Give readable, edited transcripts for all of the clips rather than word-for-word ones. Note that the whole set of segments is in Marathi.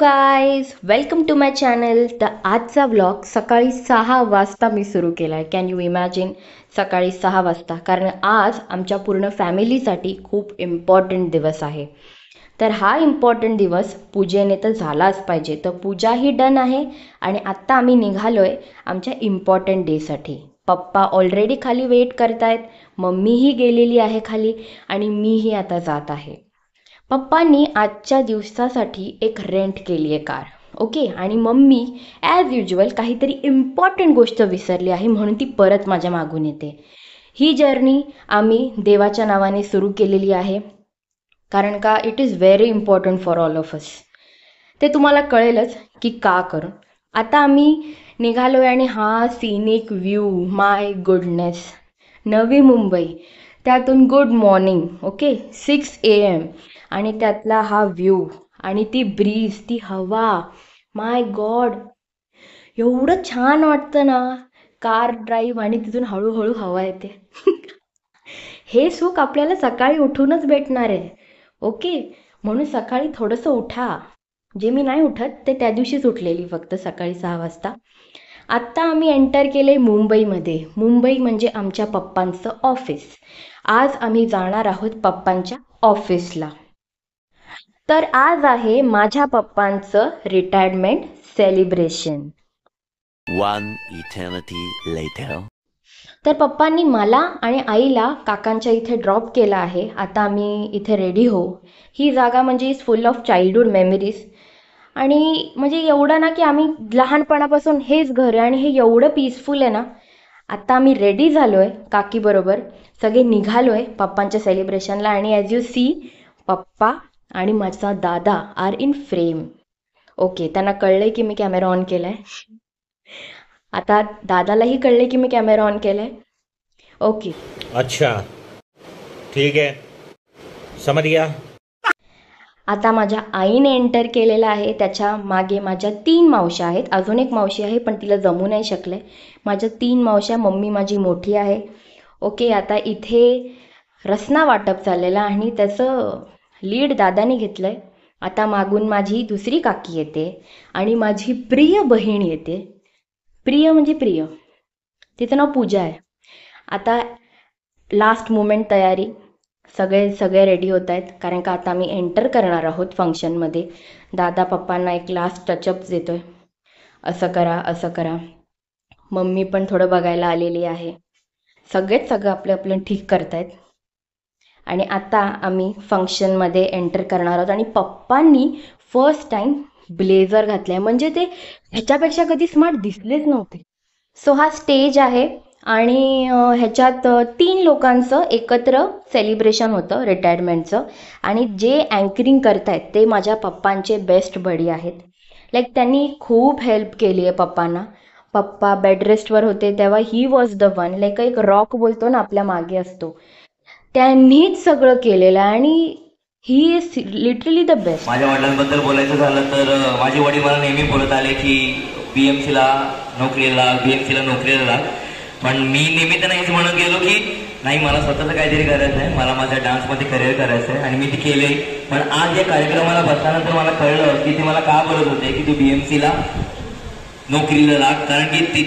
Guys, welcome to my channel. तर आजचा व्लॉग सकाळी 6 वाजता मी सुरू केला आहे. कॅन यू इमॅजिन, सकाळी 6 वाजता. कारण आज आमच्या पूर्ण फॅमिलीसाठी खूप इम्पॉर्टंट दिवस आहे. तर हा इम्पॉर्टंट दिवस पूजेने तर झालाच पाहिजे. तर पूजाही डन आहे आणि आत्ता आम्ही निघालो आहे आमच्या इम्पॉर्टंट डेसाठी. पप्पा ऑलरेडी खाली वेट करतायत, मम्मीही गेलेली आहे खाली आणि मीही आता जात आहे. पप्पांनी आजच्या दिवसासाठी एक रेंट केली आहे कार. ओके, आणि मम्मी ॲज युजल काहीतरी इम्पॉर्टंट गोष्ट विसरली आहे म्हणून ती परत माझ्या मागून येते. ही जर्नी आम्ही देवाच्या नावाने सुरू केलेली आहे, कारण का it is very important for all of us. ते तुम्हाला कळेलच की का करून. आता आम्ही निघालो आहे आणि हा सिनिक व्ह्यू, माय गुडनेस, नवी मुंबई, त्यातून गुड मॉर्निंग. ओके, 6 AM आणि त्यातला हा व्ह्यू आणि ती ब्रीज, ती हवा, माय गॉड, एवढं छान वाटतं ना. कार ड्राईव्ह आणि तिथून हळूहळू हवा येते. हे सुख आपल्याला सकाळी उठूनच भेटणार आहे. ओके, म्हणून सकाळी थोडंसं उठा. जे मी नाही उठत ते त्या दिवशीच उठलेली, फक्त सकाळी 6 वाजता. आत्ता आम्ही एंटर केले मुंबईमध्ये. मुंबई म्हणजे आमच्या पप्पांचं ऑफिस. आज आम्ही जाणार आहोत पप्पांच्या ऑफिसला. तर आज आहे माझ्या पप्पांचं retirement celebration. One eternity later. तर पप्पांनी मला आणि आईला काकांच्या इथे ड्रॉप केलं आहे. आता आम्ही इथे रेडी हो. ही जागा म्हणजे is full of childhood memories. आणि म्हणजे एवढं ना की आम्ही लहानपणापासून हेच घर आहे आणि हे एवढं पीसफुल आहे ना. आता आम्ही रेडी झालो आहे काकीबरोबर, सगळे निघालो आहे पप्पांच्या सेलिब्रेशनला. आणि ॲज यू सी, पप्पा आणि माझा दादा आर इन फ्रेम. ओके, त्यांना कळलंय की मी कॅमेरा ऑन केला आहे. आता दादालाही कळले की मी कॅमेरा ऑन केला आहे. ओके, अच्छा, ठीक है, समझ गया. आता माझ्या आईने एंटर केलेला आहे. त्याच्या मागे माझ्या 3 मावश्या आहेत. अजून एक मावशी आहे पण तिला जमू नाही शकले. माझ्या 3 मावश्या, मम्मी माझी मोठी आहे. ओके, आता इथे रसना वाटप चाललेलं आणि त्याचं लीड दादाने घेतलं आहे. आता मागून माझी दुसरी काकी येते आणि माझी प्रिय बहीण येते. प्रिय म्हणजे प्रिय, तिचं नाव पूजा आहे. आता लास्ट मोमेंट तयारी, सगळे रेडी होत आहेत कारण का आता आम्ही एंटर करणार आहोत फंक्शनमध्ये. दादा पप्पांना एक लास्ट टचअप देतोय, असं करा असं करा. मम्मी पण थोडं बघायला आलेली आहे. सगळं आपलं आपलं ठीक करतायत. आणि आता आम्ही फंक्शनमध्ये एंटर करणार आहोत. आणि पप्पांनी फर्स्ट टाईम ब्लेझर घातलं आहे, म्हणजे ते ह्याच्यापेक्षा कधी स्मार्ट दिसलेच नव्हते. सो हा स्टेज आहे आणि ह्याच्यात 3 लोकांचं एकत्र सेलिब्रेशन होतं रिटायरमेंटचं. आणि जे अँकरिंग करतायत ते माझ्या पप्पांचे बेस्ट बडी आहेत. लाईक त्यांनी खूप हेल्प केली आहे पप्पांना. पप्पा बेड रेस्टवर होते तेव्हा he was the one, like एक रॉक बोलतो ना आपल्या मागे असतो, त्यांनीच सगळं केलेलं आहे. आणि he is literally the best. माझ्या वडिलांबद्दल बोलायचं झालं तर माझे वडील मला नेहमी बोलत आले की BMCला नोकरीला लाग. पण मी नेहमी त्यांना हेच म्हणत गेलो की नाही, मला स्वतःचं काहीतरी करायचं आहे, मला माझ्या डान्समध्ये करिअर करायचं आहे आणि मी ते केले. पण आज या कार्यक्रमाला बसल्यानंतर मला कळलं की ते मला का बोलत होते की तू BMCला नोकरीला लाग, कारण की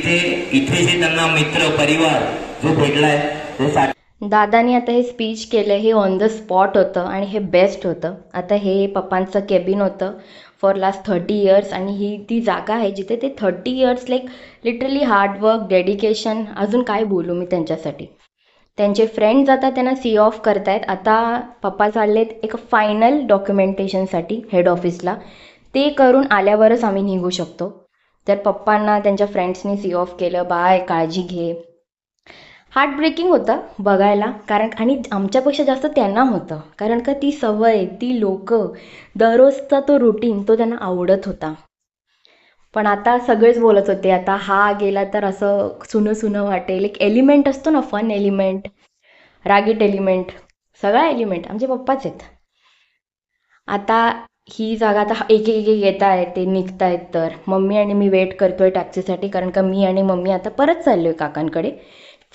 इथे जे त्यांना मित्र परिवार जो भेटलाय ते. दादानी आता हे स्पीच केलं, हे ऑन द स्पॉट होतं आणि हे बेस्ट होतं. आता हे पप्पांचं केबिन होतं फॉर लास्ट 30 इयर्स आणि ही ती जागा आहे जिथे ते 30 years like literally hard work, dedication, अजून काय बोलू मी त्यांच्यासाठी. त्यांचे फ्रेंड्स आता त्यांना सी ऑफ करतायत. आता पप्पा चाललेत एक फायनल डॉक्युमेंटेशनसाठी हेड ऑफिसला. ते करून आल्यावरच आम्ही निघू शकतो. तर पप्पांना त्यांच्या फ्रेंड्सनी सी ऑफ केलं, बाय, काळजी घे. हार्ट ब्रेकिंग होतं बघायला, कारण आणि आमच्यापेक्षा जास्त त्यांना होतं, कारण का ती सवय, ती लोक, दररोजचा तो रुटीन, तो त्यांना आवडत होता. पण आता सगळेच बोलत होते आता हा गेला तर असं सुनं वाटेल. एक एलिमेंट असतो ना, फन एलिमेंट, रागीट एलिमेंट, सगळा एलिमेंट आमचे पप्पाच आहेत. आता ही जागा आता एक येत आहे, ते निघत आहेत. तर मम्मी आणि मी वेट करतोय टॅक्सीसाठी, कारण का मी आणि मम्मी आता परत चाललोय काकांकडे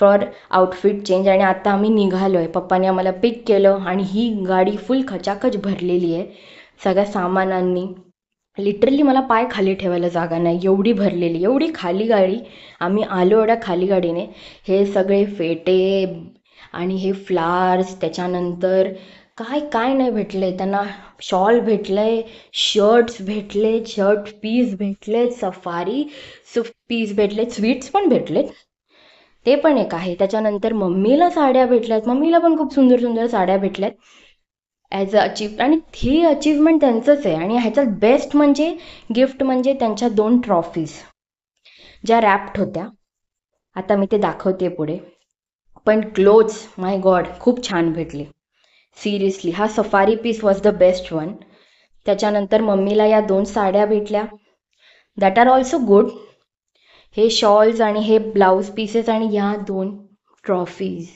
फॉर आउटफिट चेंज. आणि आता आम्ही निघालो आहे. पप्पाने आम्हाला पिक केलं आणि ही गाडी फुल खचाखच भरलेली आहे सगळ्या सामानांनी. लिटरली मला पाय खाली ठेवायला जागा नाही, एवढी भरलेली, एवढी खाली गाडी. आम्ही आलो एवढ्या खाली गाडीने. हे सगळे फेटे आणि हे फ्लावर्स, त्याच्यानंतर काय काय नाही भेटले त्यांना. शॉल भेटले, शर्ट्स भेटले, शर्ट पीस भेटले, सफारी पीस भेटले, स्वीट्स पण भेटलेत, ते पण एक आहे. त्याच्यानंतर मम्मीला साड्या भेटल्यात, मम्मीला पण खूप सुंदर सुंदर साड्या भेटल्यात ॲज अ अचीव. आणि ही अचीवमेंट त्यांचंच आहे. आणि ह्याच्यात बेस्ट म्हणजे गिफ्ट म्हणजे त्यांच्या 2 ट्रॉफीज ज्या रॅप्ड होत्या. आता मी ते दाखवते पुढे. पण क्लोथ्स माय गॉड खूप छान भेटले सिरियसली. हा safari piece was the best one. त्याच्यानंतर मम्मीला या 2 साड्या भेटल्या, दॅट आर ऑल्सो गुड. हे शॉल्स आणि हे ब्लाऊज पीसेस आणि या 2 ट्रॉफीज,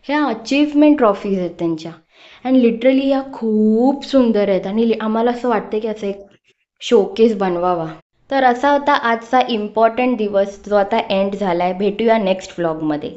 ह्या अचीवमेंट ट्रॉफीज आहेत त्यांच्या. अँड लिटरली या खूप सुंदर आहेत आणि आम्हाला असं वाटतं की असं एक शोकेस बनवावा. तर असा होता आजचा इम्पॉर्टंट दिवस जो आता एंड झाला आहे. भेटूया नेक्स्ट व्लॉगमध्ये.